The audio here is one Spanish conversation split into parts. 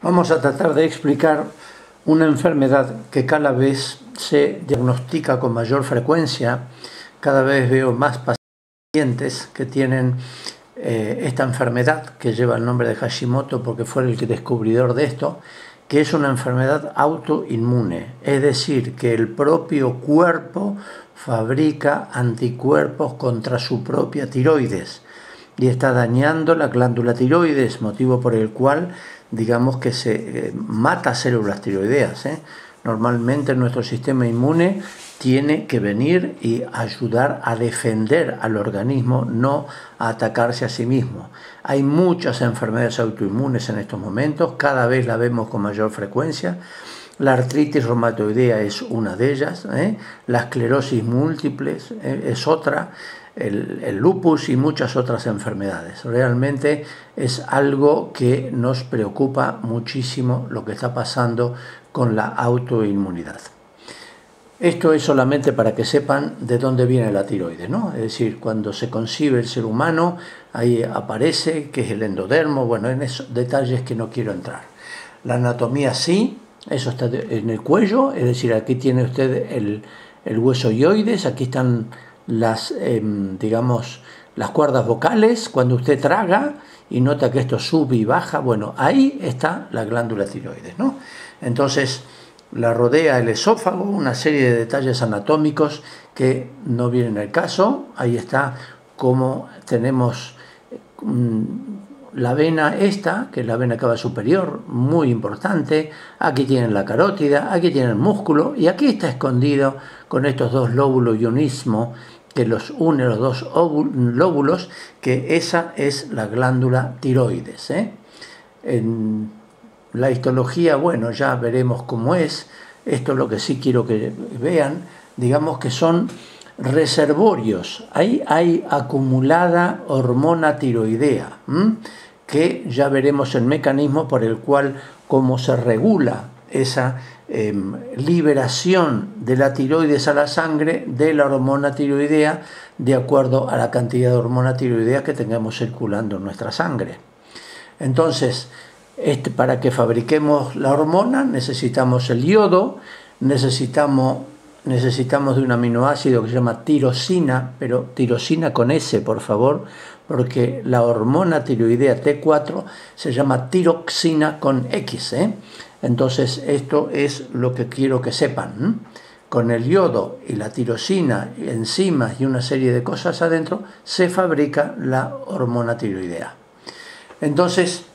Vamos a tratar de explicar una enfermedad que cada vez se diagnostica con mayor frecuencia. Cada vez veo más pacientes que tienen esta enfermedad que lleva el nombre de Hashimoto porque fue el descubridor de esto, que es una enfermedad autoinmune, es decir, que el propio cuerpo fabrica anticuerpos contra su propia tiroides y está dañando la glándula tiroides, motivo por el cual digamos que se mata células tiroideas. Normalmente nuestro sistema inmune tiene que venir y ayudar a defender al organismo, no a atacarse a sí mismo. Hay muchas enfermedades autoinmunes en estos momentos, cada vez la vemos con mayor frecuencia. La artritis reumatoidea es una de ellas, la esclerosis múltiple es otra, el lupus y muchas otras enfermedades. Realmente es algo que nos preocupa muchísimo lo que está pasando con la autoinmunidad. Esto es solamente para que sepan de dónde viene la tiroides, ¿no? Es decir, cuando se concibe el ser humano, ahí aparece que es el endodermo, bueno, en esos detalles que no quiero entrar. La anatomía sí, eso está en el cuello, es decir, aquí tiene usted el hueso hioides, aquí están las, digamos, las cuerdas vocales, cuando usted traga y nota que esto sube y baja, bueno, ahí está la glándula tiroides, ¿no? Entonces, la rodea el esófago, una serie de detalles anatómicos que no vienen al caso. Ahí está como tenemos la vena esta, que es la vena cava superior, muy importante. Aquí tienen la carótida, aquí tienen el músculo y aquí está escondido con estos dos lóbulos ionismo que los une los dos lóbulos, que esa es la glándula tiroides. En la histología, bueno, ya veremos cómo es. Esto es lo que sí quiero que vean. Digamos que son reservorios. Ahí hay acumulada hormona tiroidea, que ya veremos el mecanismo por el cual, cómo se regula esa liberación de la tiroides a la sangre de la hormona tiroidea de acuerdo a la cantidad de hormona tiroidea que tengamos circulando en nuestra sangre. Entonces, para que fabriquemos la hormona necesitamos el yodo, necesitamos de un aminoácido que se llama tirosina, pero tirosina con S, por favor, porque la hormona tiroidea T4 se llama tiroxina con X. Entonces esto es lo que quiero que sepan. Con el yodo y la tirosina, enzimas y una serie de cosas adentro, se fabrica la hormona tiroidea. Entonces,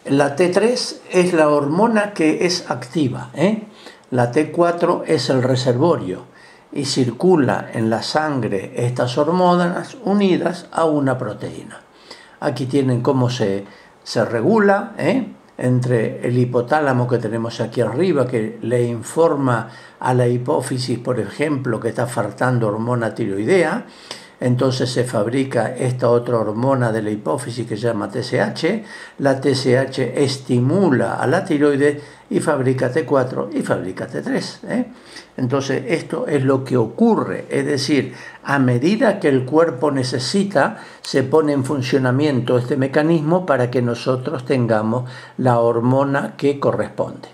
la T3 es la hormona que es activa, La T4 es el reservorio y circula en la sangre estas hormonas unidas a una proteína. Aquí tienen cómo se regula, entre el hipotálamo que tenemos aquí arriba, que le informa a la hipófisis, por ejemplo, que está faltando hormona tiroidea. Entonces se fabrica esta otra hormona de la hipófisis que se llama TSH. La TSH estimula a la tiroides y fabrica T4 y fabrica T3. Entonces esto es lo que ocurre, es decir, a medida que el cuerpo necesita, se pone en funcionamiento este mecanismo para que nosotros tengamos la hormona que corresponde.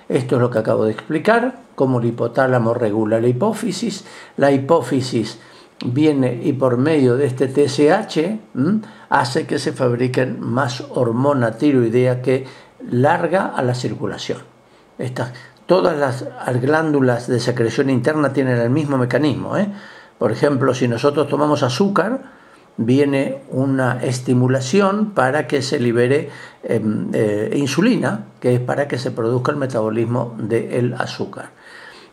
Esto es lo que acabo de explicar, cómo el hipotálamo regula la hipófisis. La hipófisis viene y por medio de este TSH hace que se fabriquen más hormona tiroidea que larga a la circulación. Todas las glándulas de secreción interna tienen el mismo mecanismo. Por ejemplo, si nosotros tomamos azúcar, viene una estimulación para que se libere insulina, que es para que se produzca el metabolismo del azúcar.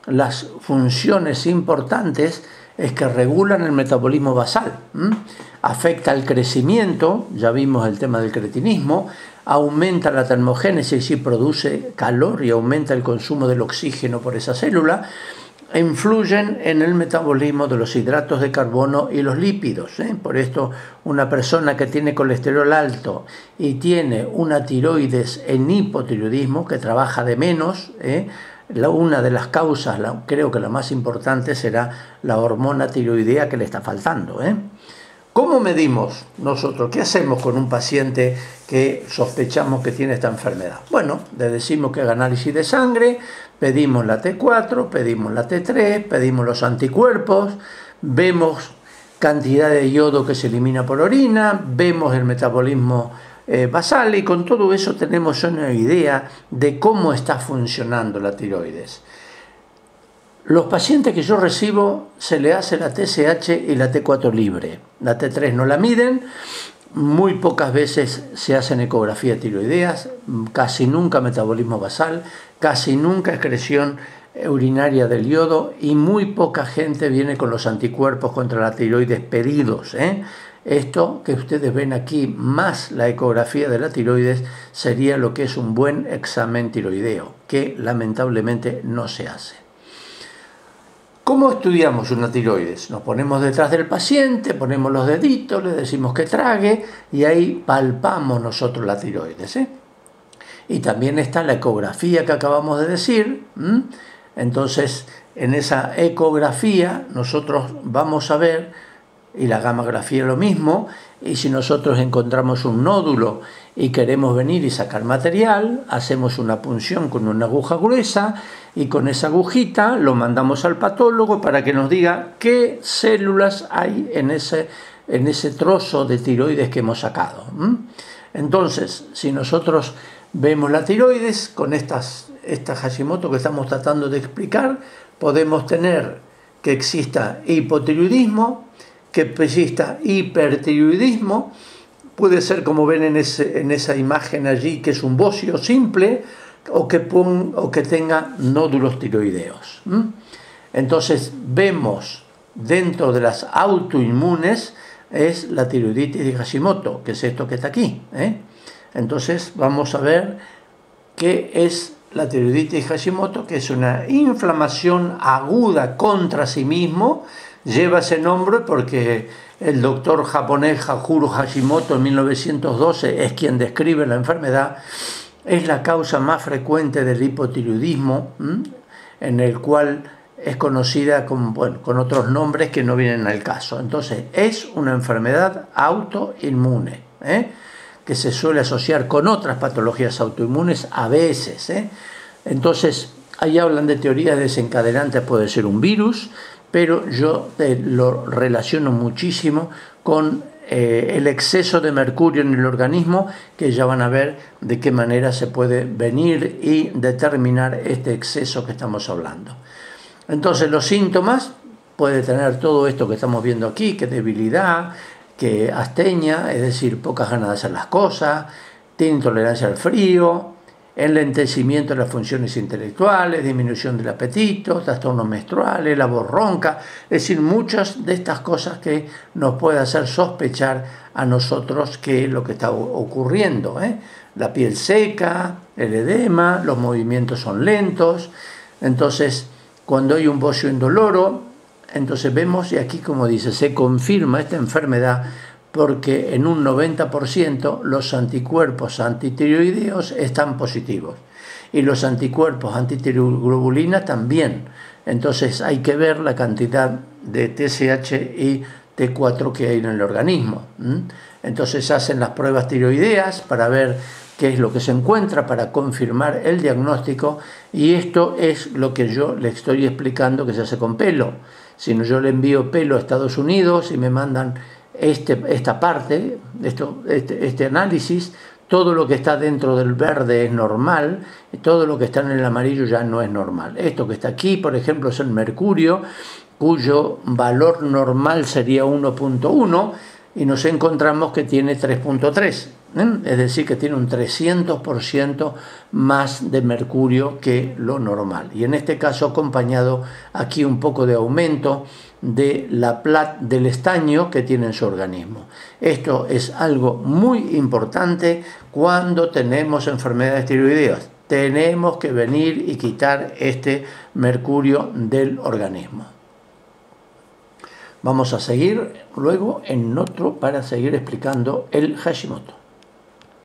Las funciones importantes es que regulan el metabolismo basal, afecta el crecimiento, ya vimos el tema del cretinismo, aumenta la termogénesis y produce calor y aumenta el consumo del oxígeno por esa célula, e influyen en el metabolismo de los hidratos de carbono y los lípidos. Por esto, una persona que tiene colesterol alto y tiene una tiroides en hipotiroidismo, que trabaja de menos, una de las causas, creo que la más importante, será la hormona tiroidea que le está faltando. ¿Cómo medimos nosotros? ¿Qué hacemos con un paciente que sospechamos que tiene esta enfermedad? Bueno, le decimos que haga análisis de sangre, pedimos la T4, pedimos la T3, pedimos los anticuerpos, vemos cantidad de yodo que se elimina por orina, vemos el metabolismo basal, y con todo eso tenemos una idea de cómo está funcionando la tiroides. Los pacientes que yo recibo se le hace la TSH y la T4 libre. La T3 no la miden, muy pocas veces se hacen ecografías tiroideas, casi nunca metabolismo basal, casi nunca excreción urinaria del yodo, y muy poca gente viene con los anticuerpos contra la tiroides pedidos. Esto que ustedes ven aquí, más la ecografía de la tiroides, sería lo que es un buen examen tiroideo, que lamentablemente no se hace. ¿Cómo estudiamos una tiroides? Nos ponemos detrás del paciente, ponemos los deditos, le decimos que trague y ahí palpamos nosotros la tiroides. Y también está la ecografía que acabamos de decir. Entonces, en esa ecografía nosotros vamos a ver, y la gamografía lo mismo, y si nosotros encontramos un nódulo y queremos venir y sacar material, hacemos una punción con una aguja gruesa, y con esa agujita lo mandamos al patólogo para que nos diga qué células hay en ese trozo de tiroides que hemos sacado. Entonces, si nosotros vemos la tiroides con esta Hashimoto que estamos tratando de explicar, podemos tener que exista hipotiroidismo, que exista hipertiroidismo, puede ser como ven en esa imagen allí, que es un bocio simple, o que tenga nódulos tiroideos. Entonces vemos dentro de las autoinmunes es la tiroiditis de Hashimoto, que es esto que está aquí. Entonces vamos a ver qué es la tiroiditis de Hashimoto, que es una inflamación aguda contra sí mismo. Lleva ese nombre porque el doctor japonés Hachiro Hashimoto en 1912 es quien describe la enfermedad. Es la causa más frecuente del hipotiroidismo, en el cual es conocida con otros nombres que no vienen al caso. Entonces, es una enfermedad autoinmune, que se suele asociar con otras patologías autoinmunes a veces. Entonces, ahí hablan de teorías desencadenantes, puede ser un virus, pero yo lo relaciono muchísimo con el exceso de mercurio en el organismo, que ya van a ver de qué manera se puede venir y determinar este exceso que estamos hablando. Entonces los síntomas puede tener todo esto que estamos viendo aquí, que debilidad, que astenia, es decir, pocas ganas de hacer las cosas, tiene intolerancia al frío, enlentecimiento de las funciones intelectuales, disminución del apetito, trastornos menstruales, la voz ronca, es decir, muchas de estas cosas que nos puede hacer sospechar a nosotros qué es lo que está ocurriendo. La piel seca, el edema, los movimientos son lentos. Entonces, cuando hay un bocio indoloro, entonces vemos, y aquí como dice, se confirma esta enfermedad porque en un 90% los anticuerpos antitiroideos están positivos y los anticuerpos antitiroglobulina también. Entonces hay que ver la cantidad de TSH y T4 que hay en el organismo. Entonces hacen las pruebas tiroideas para ver qué es lo que se encuentra, para confirmar el diagnóstico, y esto es lo que yo le estoy explicando que se hace con pelo. Si no, yo le envío pelo a Estados Unidos y me mandan esta parte, este análisis, todo lo que está dentro del verde es normal, y todo lo que está en el amarillo ya no es normal. Esto que está aquí, por ejemplo, es el mercurio, cuyo valor normal sería 1.1, y nos encontramos que tiene 3.3, es decir, que tiene un 300% más de mercurio que lo normal. Y en este caso acompañado aquí un poco de aumento de del estaño que tiene en su organismo. Esto es algo muy importante cuando tenemos enfermedades tiroideas. Tenemos que venir y quitar este mercurio del organismo. Vamos a seguir luego en otro para seguir explicando el Hashimoto.